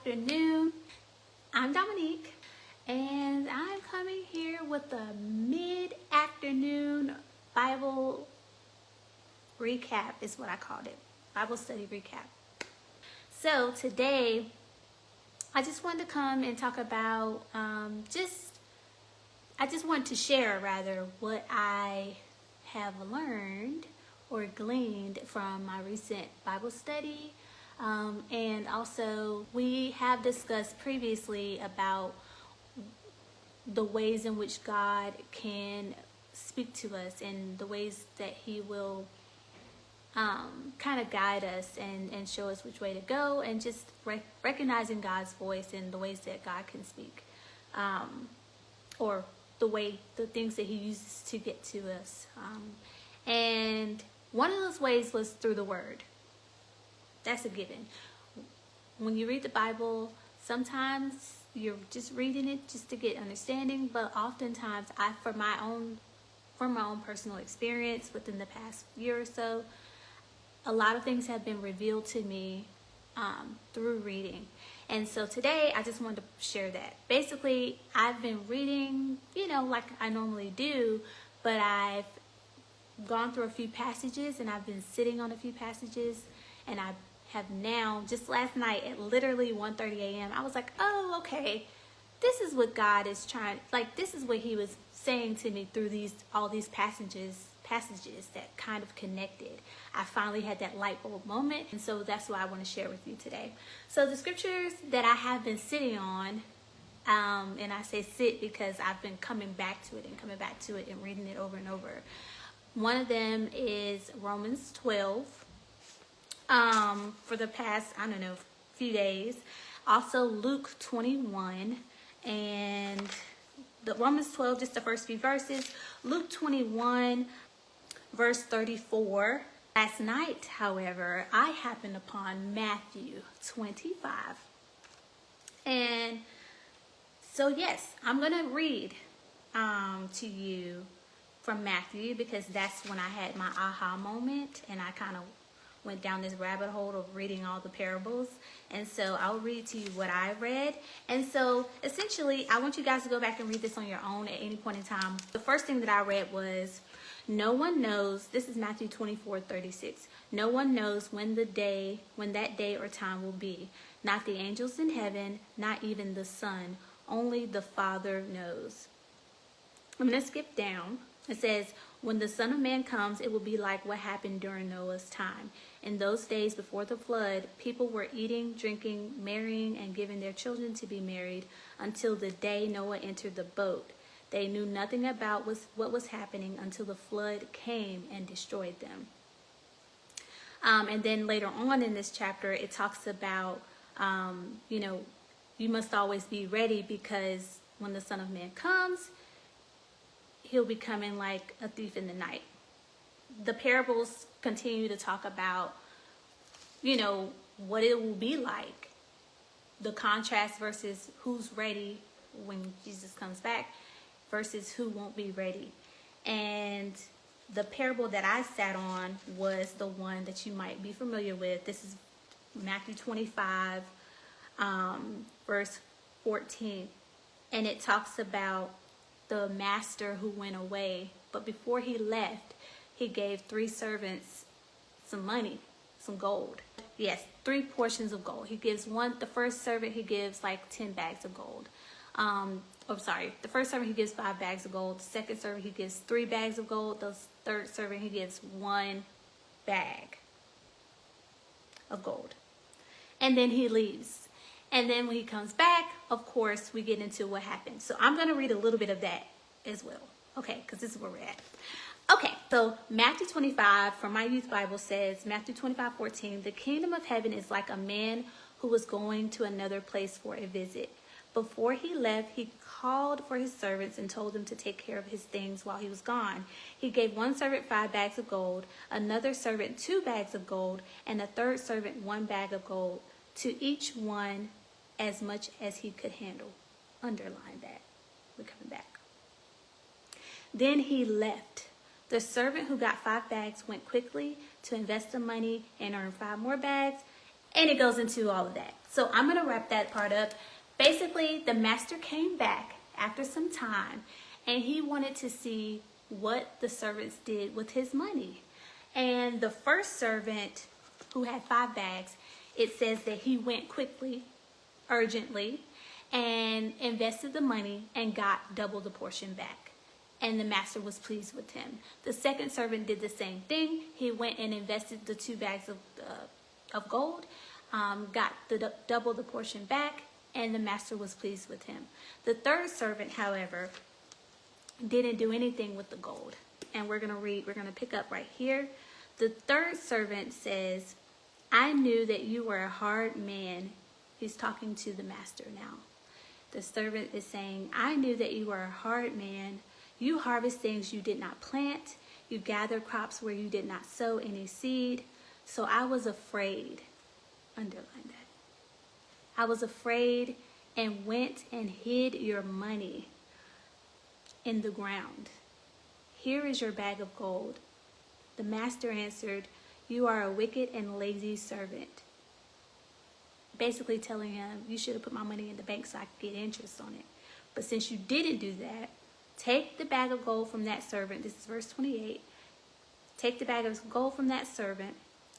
afternoon. I'm Dominique, and I'm coming here with a mid-afternoon Bible recap is what I called it. Bible study recap. So today, I just wanted to come and talk about I just want to share rather what I have learned or gleaned from my recent Bible study. And also we have discussed previously about the ways in which God can speak to us and the ways that he will kind of guide us and show us which way to go, and just recognizing God's voice and the ways that God can speak, or the things that he uses to get to us. And one of those ways was through the word. That's a given. When you read the Bible, sometimes you're just reading it just to get understanding, but oftentimes from my own personal experience within the past year or so, a lot of things have been revealed to me through reading. And so today I just wanted to share that. Basically, I've been reading, like I normally do, but I've gone through a few passages and I've been sitting on a few passages, and I have now, just last night at literally 1:30 a.m., I was like, oh, okay, this is what God is trying, this is what he was saying to me through all these passages that kind of connected. I finally had that light bulb moment, and so that's what I want to share with you today. So the scriptures that I have been sitting on, and I say sit because I've been coming back to it and reading it over and over. One of them is Romans 12, for the past, few days. Also Luke 21, and the Romans 12, just the first few verses. Luke 21, verse 34. Last night, however, I happened upon Matthew 25. And so, yes, I'm going to read to you from Matthew, because that's when I had my aha moment, and I kind of went down this rabbit hole of reading all the parables. And so I'll read to you what I read. And so essentially, I want you guys to go back and read this on your own at any point in time. The first thing that I read was, no one knows, this is Matthew 24:36. No one knows when that day or time will be. Not the angels in heaven, not even the Son. Only the Father knows. I'm going to skip down. It says, when the Son of Man comes, it will be like what happened during Noah's time. In those days before the flood, people were eating, drinking, marrying, and giving their children to be married until the day Noah entered the boat. They knew nothing about what was happening until the flood came and destroyed them. And then later on in this chapter, it talks about, you must always be ready, because when the Son of Man comes, he'll be coming like a thief in the night. The parables continue to talk about, what it will be like. The contrast versus who's ready when Jesus comes back versus who won't be ready. And the parable that I sat on was the one that you might be familiar with. This is Matthew 25, verse 14. And it talks about the master who went away, but before he left, he gave 3 servants some money, some gold. Yes, 3 portions of gold. He gives the first servant, he gives like 10 bags of gold. The first servant, he gives 5 bags of gold. The second servant, he gives 3 bags of gold. The third servant, he gives 1 bag of gold. And then he leaves. And then when he comes back, of course, we get into what happened. So I'm going to read a little bit of that as well. Okay, because this is where we're at. Okay, so Matthew 25 from my youth Bible says, Matthew 25:14, the kingdom of heaven is like a man who was going to another place for a visit. Before he left, he called for his servants and told them to take care of his things while he was gone. He gave one servant 5 bags of gold, another servant 2 bags of gold, and a third servant 1 bag of gold, to each one as much as he could handle. Underline that. We're coming back. Then he left. The servant who got 5 bags went quickly to invest the money and earn 5 more bags. And it goes into all of that. So I'm going to wrap that part up. Basically, the master came back after some time and he wanted to see what the servants did with his money. And the first servant, who had 5 bags, it says that he went quickly, urgently, and invested the money and got double the portion back. And the master was pleased with him. The second servant did the same thing. He went and invested the 2 bags of gold, got double the portion back, and the master was pleased with him. The third servant, however, didn't do anything with the gold. And we're going to pick up right here. The third servant says, I knew that you were a hard man. He's talking to the master now. The servant is saying, I knew that you were a hard man. You harvest things you did not plant. You gather crops where you did not sow any seed. So I was afraid. Underline that. I was afraid and went and hid your money in the ground. Here is your bag of gold. The master answered, you are a wicked and lazy servant. Basically telling him, you should have put my money in the bank so I could get interest on it. But since you didn't do that, take the bag of gold from that servant. This is verse 28. Take the bag of gold from that servant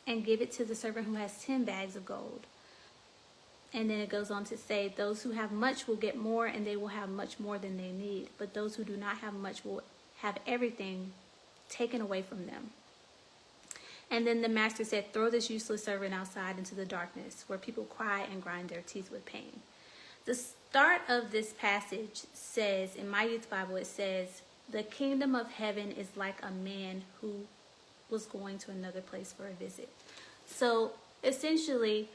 and give it to the servant who has 10 bags of gold. And then it goes on to say, those who have much will get more, and they will have much more than they need. But those who do not have much will have everything taken away from them. And then the master said, throw this useless servant outside into the darkness, where people cry and grind their teeth with pain. The start of this passage says, in my youth Bible, it says, the kingdom of heaven is like a man who was going to another place for a visit. So essentially,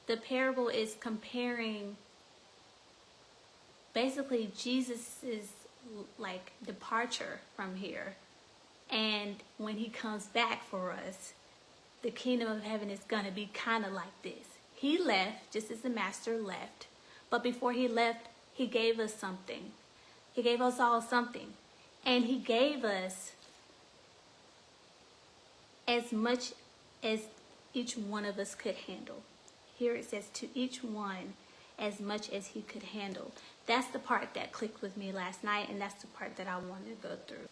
the parable is comparing basically Jesus's like departure from here. And when he comes back for us, the kingdom of heaven is going to be kind of like this. He left just as the master left. But before he left, he gave us something. He gave us all something. And he gave us as much as each one of us could handle. Here it says, to each one as much as he could handle. That's the part that clicked with me last night, and that's the part that I wanted to go through.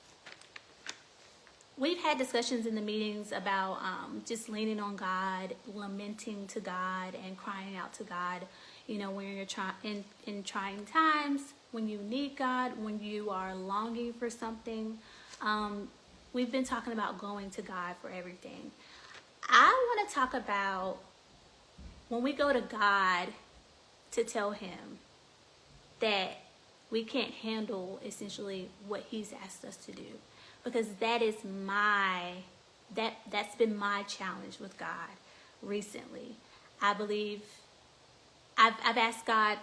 We've had discussions in the meetings about just leaning on God, lamenting to God, and crying out to God. You know, when you're in trying times, when you need God, when you are longing for something. We've been talking about going to God for everything. I want to talk about when we go to God to tell him that we can't handle essentially what he's asked us to do. Because that is that's been my challenge with God recently. I believe I've asked God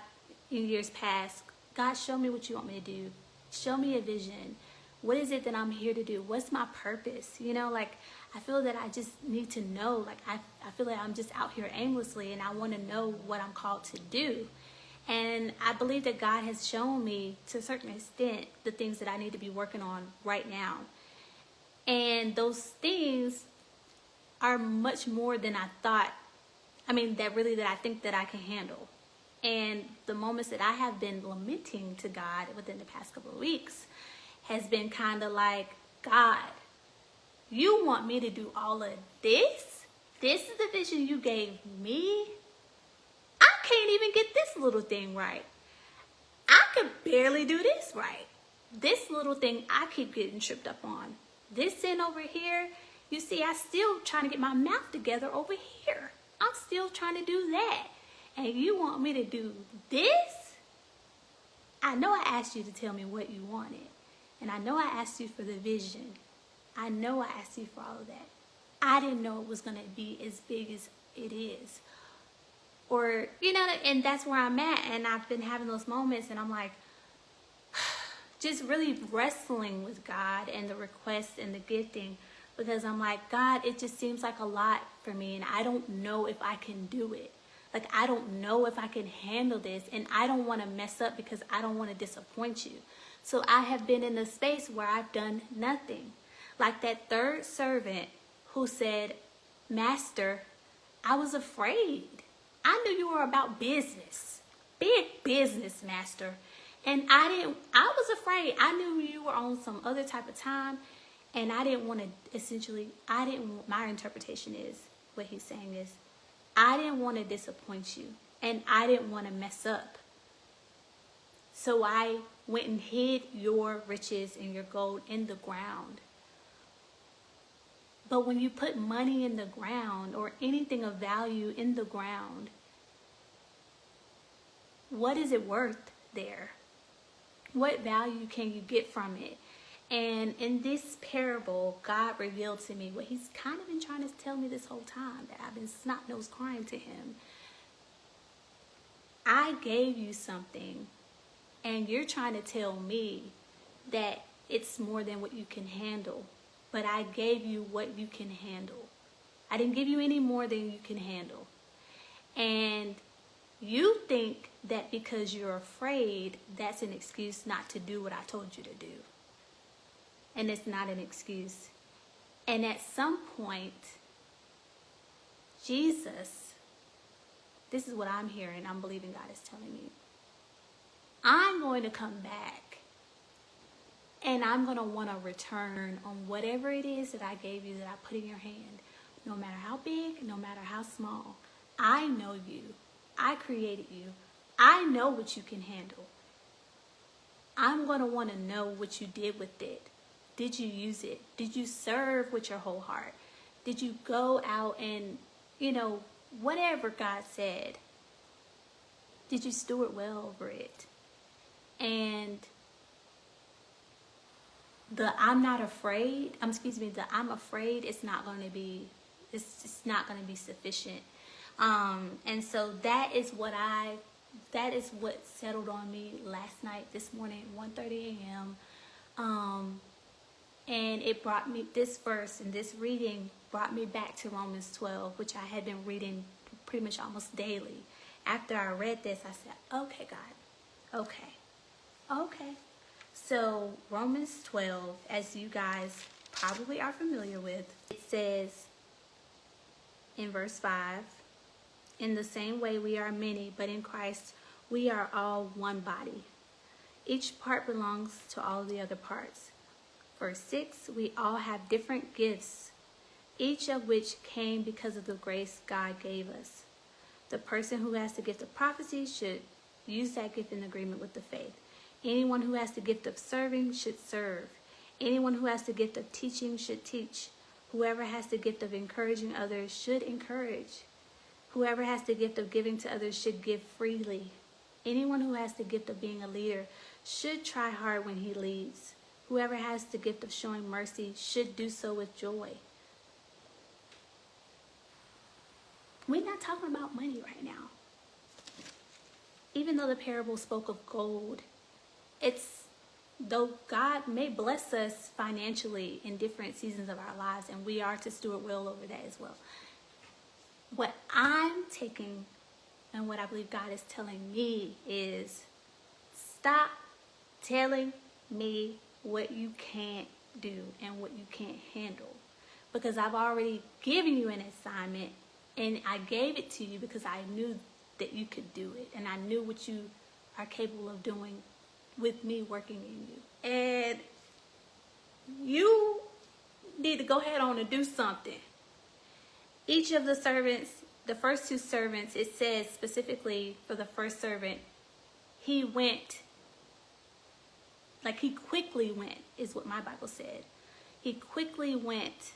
in years past, God, show me what you want me to do. Show me a vision. What is it that I'm here to do? What's my purpose? You know, like, I feel that I just need to know. Like, I feel like I'm just out here aimlessly, and I want to know what I'm called to do. And I believe that God has shown me, to a certain extent, the things that I need to be working on right now. And those things are much more than I thought. I mean, that I think that I can handle. And the moments that I have been lamenting to God within the past couple of weeks has been kind of like, God, you want me to do all of this? This is the vision you gave me? I can't even get this little thing right. I could barely do this right. This little thing I keep getting tripped up on. This sin over here, you see, I still trying to get my mouth together over here. I'm still trying to do that. And you want me to do this? I know I asked you to tell me what you wanted. And I know I asked you for the vision. I know I asked you for all of that. I didn't know it was going to be as big as it is. Or, you know, and that's where I'm at. And I've been having those moments, and I'm like, just really wrestling with God and the request and the gifting, because I'm like, God, it just seems like a lot for me, and I don't know if I can do it. Like, I don't know if I can handle this, and I don't want to mess up because I don't want to disappoint you. So I have been in a space where I've done nothing. Like that third servant who said, Master, I was afraid. I knew you were about business, big business, master. And I was afraid. I knew you were on some other type of time. And I didn't want to, my interpretation is, what he's saying is, I didn't want to disappoint you. And I didn't want to mess up. So I went and hid your riches and your gold in the ground. But when you put money in the ground or anything of value in the ground, what is it worth there? What value can you get from it? And in this parable, God revealed to me what he's kind of been trying to tell me this whole time, that I've been snot-nosed crying to him. I gave you something, and you're trying to tell me that it's more than what you can handle. But I gave you what you can handle. I didn't give you any more than you can handle. And you think that because you're afraid, that's an excuse not to do what I told you to do. And it's not an excuse. And at some point, Jesus, this is what I'm hearing, I'm believing God is telling me. I'm going to come back. And I'm going to want to return on whatever it is that I gave you, that I put in your hand. No matter how big, no matter how small. I know you. I created you. I know what you can handle. I'm going to want to know what you did with it. Did you use it? Did you serve with your whole heart? Did you go out and, whatever God said? Did you steward well over it? And the I'm afraid, it's not going to be, it's not going to be sufficient. And so that is what settled on me last night, this morning at 1:30 a.m. And it brought me, this verse and this reading brought me back to Romans 12, which I had been reading pretty much almost daily. After I read this, I said, okay, God, okay. So Romans 12, as you guys probably are familiar with, it says in verse 5, in the same way we are many, but in Christ we are all one body. Each part belongs to all the other parts. Verse 6, we all have different gifts, each of which came because of the grace God gave us. The person who has the gift of prophecy should use that gift in agreement with the faith. Anyone who has the gift of serving should serve. Anyone who has the gift of teaching should teach. Whoever has the gift of encouraging others should encourage. Whoever has the gift of giving to others should give freely. Anyone who has the gift of being a leader should try hard when he leads. Whoever has the gift of showing mercy should do so with joy. We're not talking about money right now. Even though the parable spoke of gold, though God may bless us financially in different seasons of our lives, and we are to steward well over that as well. What I'm taking and what I believe God is telling me is, stop telling me what you can't do and what you can't handle. Because I've already given you an assignment, and I gave it to you because I knew that you could do it. And I knew what you are capable of doing with me working in you. And you need to go ahead on and do something. Each of the servants, the first two servants, it says specifically for the first servant, he quickly went, is what my Bible said. He quickly went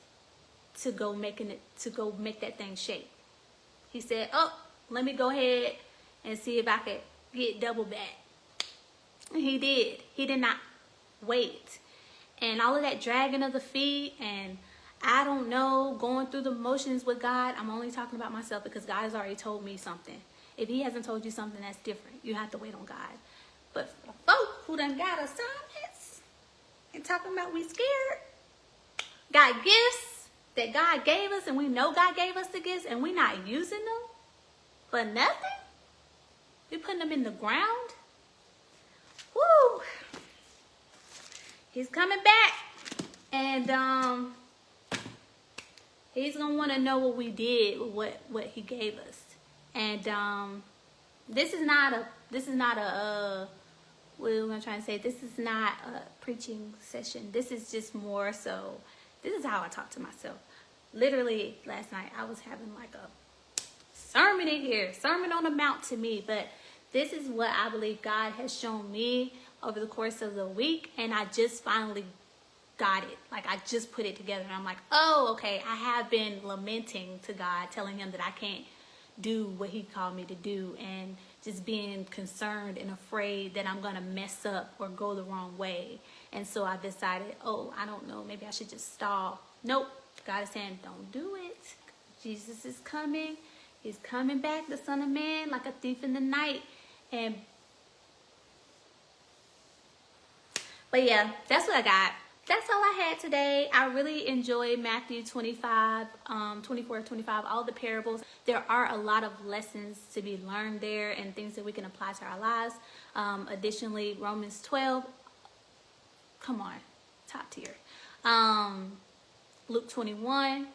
to go make that thing shake. He said, let me go ahead and see if I could get double back. And he did. He did not wait. And all of that dragging of the feet and I don't know, going through the motions with God. I'm only talking about myself because God has already told me something. If he hasn't told you something, that's different. You have to wait on God. But for folks who done got assignments and talking about we scared, got gifts that God gave us, and we know God gave us the gifts, and we're not using them for nothing. We're putting them in the ground. Woo! He's coming back. And He's gonna want to know what we did, what he gave us. And this is not a what am I trying to say? This is not a preaching session. This is just more so, this is how I talk to myself. Literally last night I was having like a sermon in here, Sermon on the Mount to me, but this is what I believe God has shown me over the course of the week, and I just finally got it. Like, I just put it together, and I'm like, oh, okay, I have been lamenting to God, telling him that I can't do what he called me to do, and just being concerned and afraid that I'm gonna mess up or go the wrong way. And so I decided, oh, I don't know, maybe I should just stall. Nope, God is saying, don't do it. Jesus is coming. He's coming back, the Son of Man, like a thief in the night. But yeah, that's what I got. That's all I had today. I really enjoyed Matthew 25, 24, 25, all the parables. There are a lot of lessons to be learned there and things that we can apply to our lives. Additionally, Romans 12, come on, top tier. Luke 21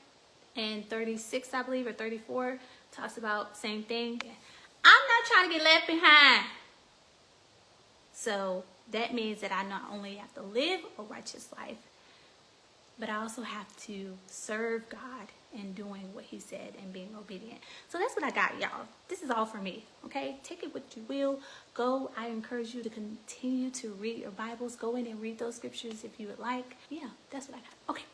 and 36, I believe, or 34, talks about same thing. I'm not trying to get left behind. So that means that I not only have to live a righteous life, but I also have to serve God in doing what he said and being obedient. So that's what I got, y'all. This is all for me, okay? Take it what you will. Go. I encourage you to continue to read your Bibles. Go in and read those scriptures if you would like. Yeah, that's what I got. Okay.